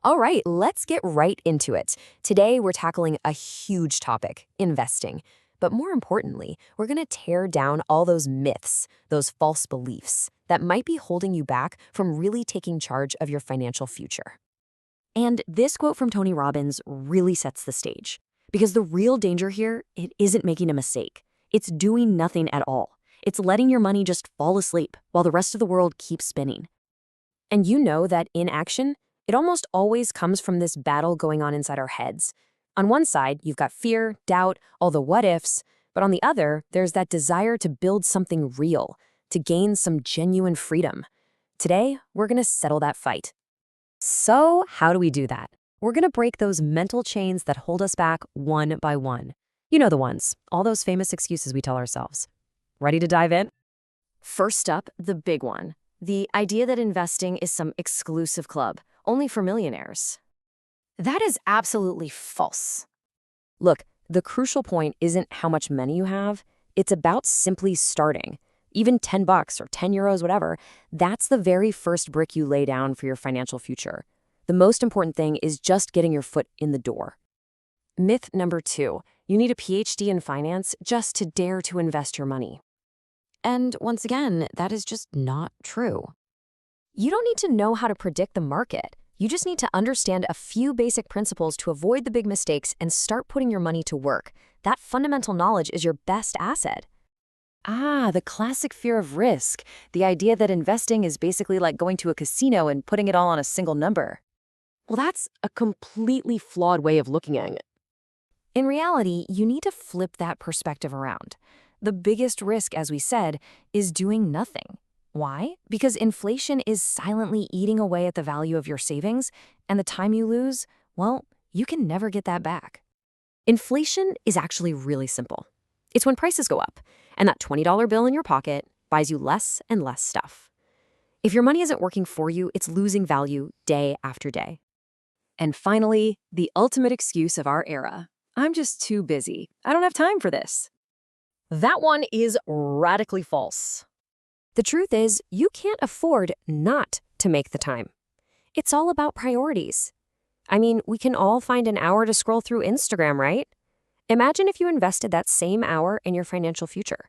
All right, let's get right into it. Today, we're tackling a huge topic, investing. But more importantly, we're going to tear down all those myths, those false beliefs that might be holding you back from really taking charge of your financial future. And this quote from Tony Robbins really sets the stage. Because the real danger here, it isn't making a mistake. It's doing nothing at all. It's letting your money just fall asleep while the rest of the world keeps spinning. And you know that inaction, it almost always comes from this battle going on inside our heads. On one side, you've got fear, doubt, all the what ifs, but on the other, there's that desire to build something real, to gain some genuine freedom. Today, we're going to settle that fight. So, how do we do that? We're going to break those mental chains that hold us back one by one. You know the ones, all those famous excuses we tell ourselves. Ready to dive in? First up, the big one. The idea that investing is some exclusive club, only for millionaires. That is absolutely false. Look, the crucial point isn't how much money you have. It's about simply starting. Even 10 bucks or 10 euros, whatever, that's the very first brick you lay down for your financial future. The most important thing is just getting your foot in the door. Myth number 2, you need a PhD in finance just to dare to invest your money. And once again, that is just not true. You don't need to know how to predict the market. You just need to understand a few basic principles to avoid the big mistakes and start putting your money to work. That fundamental knowledge is your best asset. The classic fear of risk. The idea that investing is basically like going to a casino and putting it all on a single number. Well, that's a completely flawed way of looking at it. In reality, you need to flip that perspective around. The biggest risk, as we said, is doing nothing. Why? Because inflation is silently eating away at the value of your savings, and the time you lose, well, you can never get that back. Inflation is actually really simple. It's when prices go up, and that $20 bill in your pocket buys you less and less stuff. If your money isn't working for you, it's losing value day after day. And finally, the ultimate excuse of our era. I'm just too busy. I don't have time for this. That one is radically false. The truth is, you can't afford not to make the time. It's all about priorities. I mean, we can all find an hour to scroll through Instagram, right? Imagine if you invested that same hour in your financial future.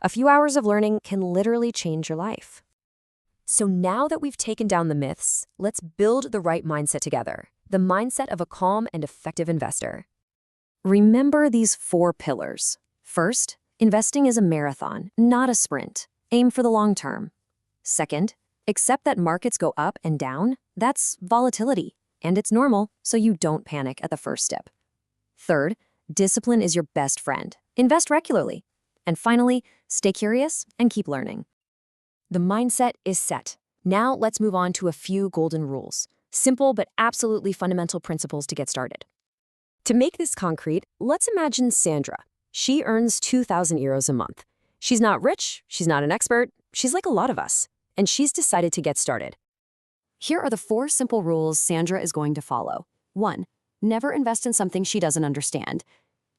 A few hours of learning can literally change your life. So now that we've taken down the myths, let's build the right mindset together. The mindset of a calm and effective investor. Remember these 4 pillars. First, investing is a marathon, not a sprint. Aim for the long term. Second, accept that markets go up and down. That's volatility, and it's normal, so you don't panic at the first step. Third, discipline is your best friend. Invest regularly. And finally, stay curious and keep learning. The mindset is set. Now let's move on to a few golden rules. Simple but absolutely fundamental principles to get started. To make this concrete, let's imagine Sandra. She earns 2,000 euros a month. She's not rich, she's not an expert, she's like a lot of us, and she's decided to get started. Here are the 4 simple rules Sandra is going to follow. 1. Never invest in something she doesn't understand.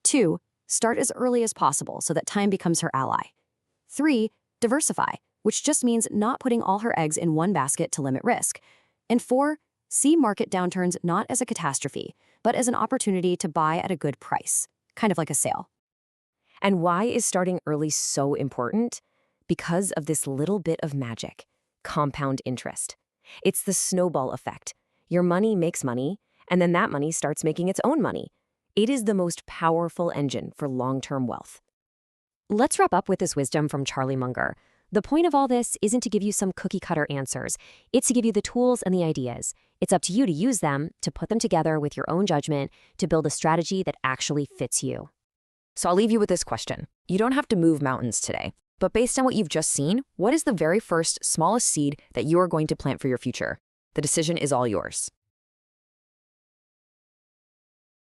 2. Start as early as possible so that time becomes her ally. 3. Diversify, which just means not putting all her eggs in one basket to limit risk. And 4. See market downturns not as a catastrophe, but as an opportunity to buy at a good price, kind of like a sale. And why is starting early so important? Because of this little bit of magic, compound interest. It's the snowball effect. Your money makes money, and then that money starts making its own money. It is the most powerful engine for long-term wealth. Let's wrap up with this wisdom from Charlie Munger. The point of all this isn't to give you some cookie-cutter answers. It's to give you the tools and the ideas. It's up to you to use them, to put them together with your own judgment, to build a strategy that actually fits you. So I'll leave you with this question. You don't have to move mountains today, but based on what you've just seen, what is the very first, smallest seed that you are going to plant for your future? The decision is all yours.